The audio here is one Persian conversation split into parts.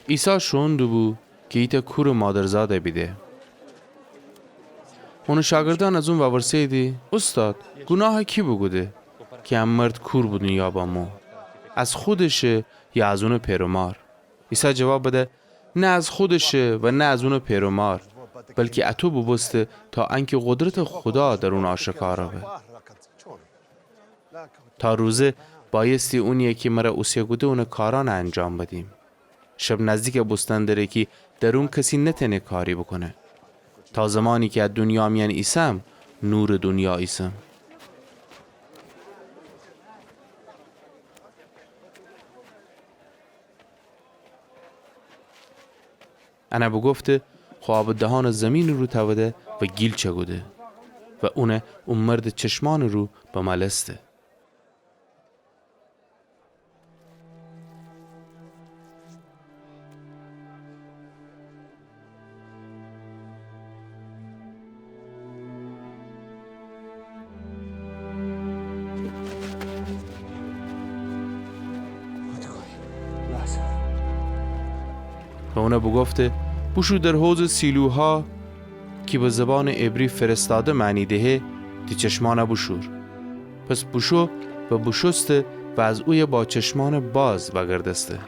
عیسی شوند بو که ایتا کور مادرزاده بیده. اون شاگردان از اون وورسیدی استاد گناه کی بگوده که هم مرد کور بود دنیا با مو از خودشه یا از اون پیرومار. عیسی جواب بده نه از خودشه و نه از اون پیرومار بلکه اتو ببسته تا انکه قدرت خدا در اون آشکارا به. تا روزه بایستی اونیه که مرا اوسیه گوده اون کاران انجام بدیم. شب نزدیک بستن داره که در اون کسی نتنه کاری بکنه. تا زمانی که از دنیا میان ایسم نور دنیا ایسم. انا بگفته خواب دهان زمین رو توده و گیل چگوده و اون مرد چشمان رو به ملسته. و اونه بگفته بوشو در حوض سیلوها که به زبان عبری فرستاده معنی دهه دی چشمان بوشور. پس بوشو و بوشسته و از اوی با چشمان باز بگردسته.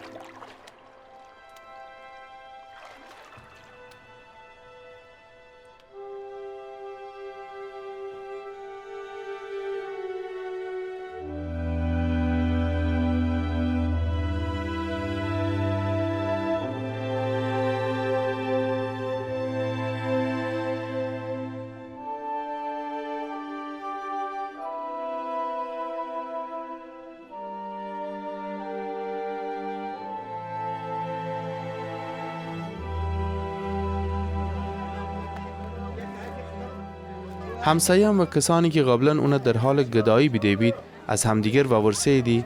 همسایه‌ام و کسانی که قبلا اونا در حال گدایی بیده بید از همدیگر وورسه دی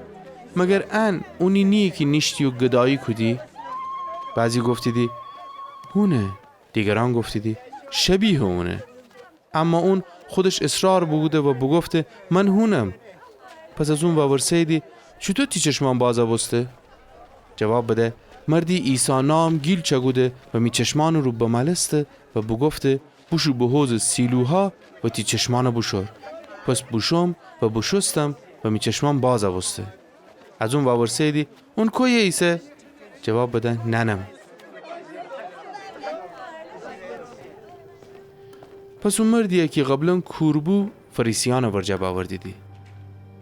مگر ان اونی نیه که نشتی و گدایی کدی؟ بعضی گفتی دی هونه، دیگران گفتی دی شبیه اونه. اما اون خودش اصرار بوده و بگفته من هونم. پس از اون وورسه دی چطور تی چشمان بازا بسته؟ جواب بده مردی عیسی نام گیل چگوده و می چشمان رو بملسته و بگفته بوشو به حوض سیلوها و تی چشمان بوشور. پس بوشم و بوشستم و می چشمان باز بسته. از اون وورسه دی اون کوی عیسی؟ جواب بده ننم. پس اون مردیه که قبلا کوربو فریسیان ورجه باوردی دی.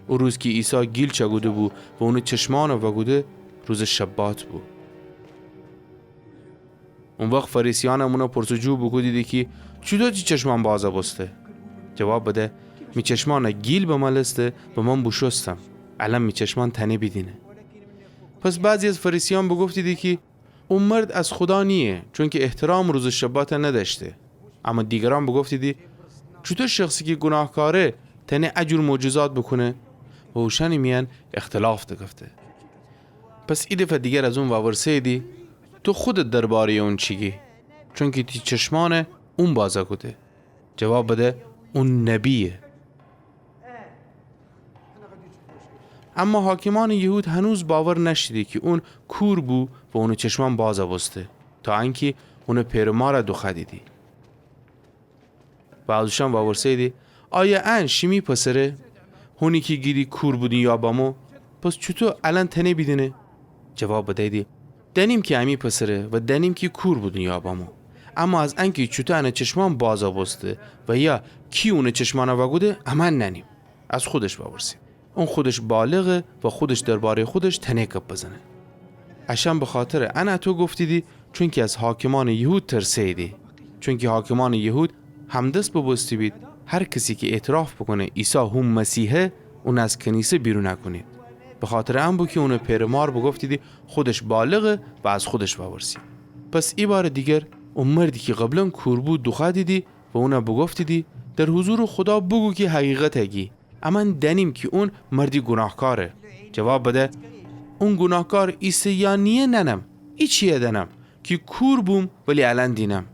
او روز که عیسی گیل چگوده بو و اون چشمان وگوده روز شبات بو. اون وقت فریسیان همونا پرسجو بگو دیدی که چطور چی چشمان بازا بسته؟ جواب بده می چشمان گیل به ملسته و من بوشستم. الان می چشمان تنه بیدینه. پس بعضی از فریسیان بگفتی دی که اون مرد از خدا نیه چون که احترام روز شبات نداشته. اما دیگران بگفتی دی چطور شخصی که گناهکاره تنه اجور معجزات بکنه و اوشنی میان اختلاف دگفته. پس ای دفعه دیگر از اون وورسه دی تو خودت درباره اون چیگی؟ چون که تی چشمانه اون بازا کده. جواب بده اون نبیه. اما حاکمان یهود هنوز باور نشدی که اون کور بو و اون چشمان بازا بسته تا اینکه اون پیرمار دو خدیدی. و ازشان باورسه دی آیا ان شیمی پسره؟ هونی که گیری کور بودی یا بامو؟ پس چطور الان تنه بیدینه؟ جواب بده دی دنیم که امی پسره و دنیم که کور بودی یا بامو. اما از انکی چطور انه چشمان بازا بسته و یا کی اون چشمان وگوده امان ننیم. از خودش باورسی. اون خودش بالغه و خودش درباره خودش تنه کپ بزنه. اشم به خاطر انا تو گفتی دی چون که از حاکمان یهود ترسیدی. چون که حاکمان یهود همدست ببستی بید هر کسی که اعتراف بکنه عیسی هم مسیحه اون از کنیسه بیرون نکنید. به خاطر ام بو که اون پیرمار بگفتی دی خودش بالغه و از خودش باورسی. پس ای بار دیگر اون مردی که قبلا کور بود دوخه دیدی و اون بگفتی دی در حضور خدا بگو که حقیقت هگی. اما دنیم که اون مردی گناهکاره. جواب بده اون گناهکار عیسی یا نیه ننم. ای چیه دنم که کور بوم ولی الان دینم.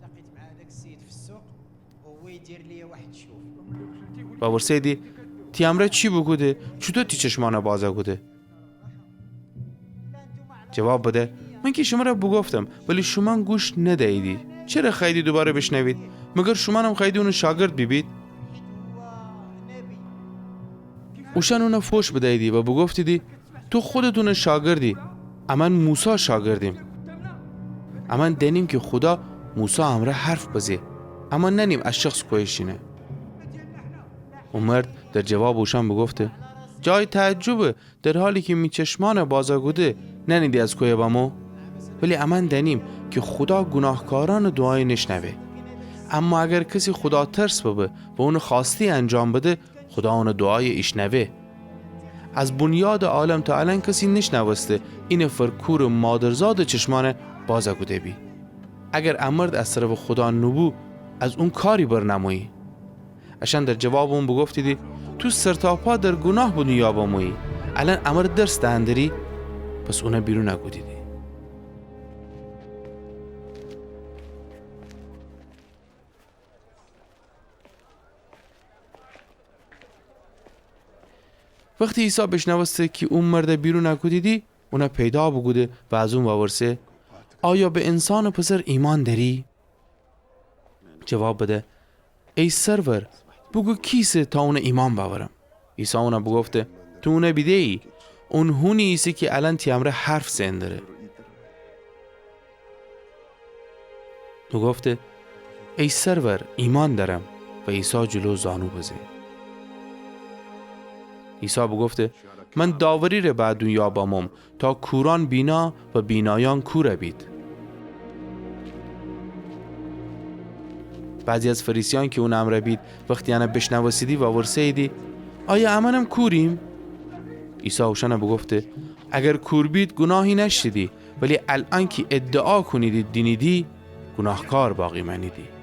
لقيت مع هذاك السيد في السوق وهو يدير لي واحد الشوف و ورسه دی تی امره چی بگوده؟ چطور تی چشمانه بازه گوده؟ جواب بده من که شما را بگفتم ولی شما گوش ندهیدی. چرا خیلی دوباره بشنوید؟ مگر شما هم خیلی اون شاگرد بیبید؟ اوشن اون فوش بدهیدی و بگفتیدی تو خودتون شاگردی، اما موسی شاگردیم. اما دنیم که خدا موسی امره حرف بزه، اما ننیم از شخص کویشینه. اون مرد در جواب اوشن بگفته جای تعجبه در حالی که می چشمان بازاگوده ننیدی از کوی بامو، ولی اما دنیم که خدا گناهکاران دعای نشنوه. اما اگر کسی خدا ترس ببه و اون خواستی انجام بده خدا اون دعای ایشنوه. از بنیاد عالم تا الان کسی نشنوسته این فرکور مادرزاد چشمان بازاگوده بی. اگر امرد از طرف خدا نبو از اون کاری برنمویی. اشان در جواب اون بگفتیدی تو سرتاپا در گناه بودی یا بامویی، الان امر درس دهندری پس اونه بیرون نگودیدی. وقتی عیسی بشنوسته که اون مرد بیرون نگودیدی اونه پیدا بگوده و از اون باورسه آیا به انسان پسر ایمان داری؟ جواب بده ای سرور بگو کیسه تا اون ایمان باورم. عیسی اونه بگفته تو اونه بیده ای، اون هونی ایسی که الان تیامره حرف زندره. تو گفته ای سرور ایمان دارم و عیسی جلو زانو بزه. عیسی بگفته من داوری رو بعد دنیا بامم تا کوران بینا و بینایان کور بید. بعضی از فریسیان که اون امر بید وقتی انا بشنواسیدی و ورسیدی آیا امنم کوریم؟ عیسی اوشن بگفته اگر کور بید گناهی نشدی، ولی الان که ادعا کنیدی دینیدی گناهکار باقی منیدی.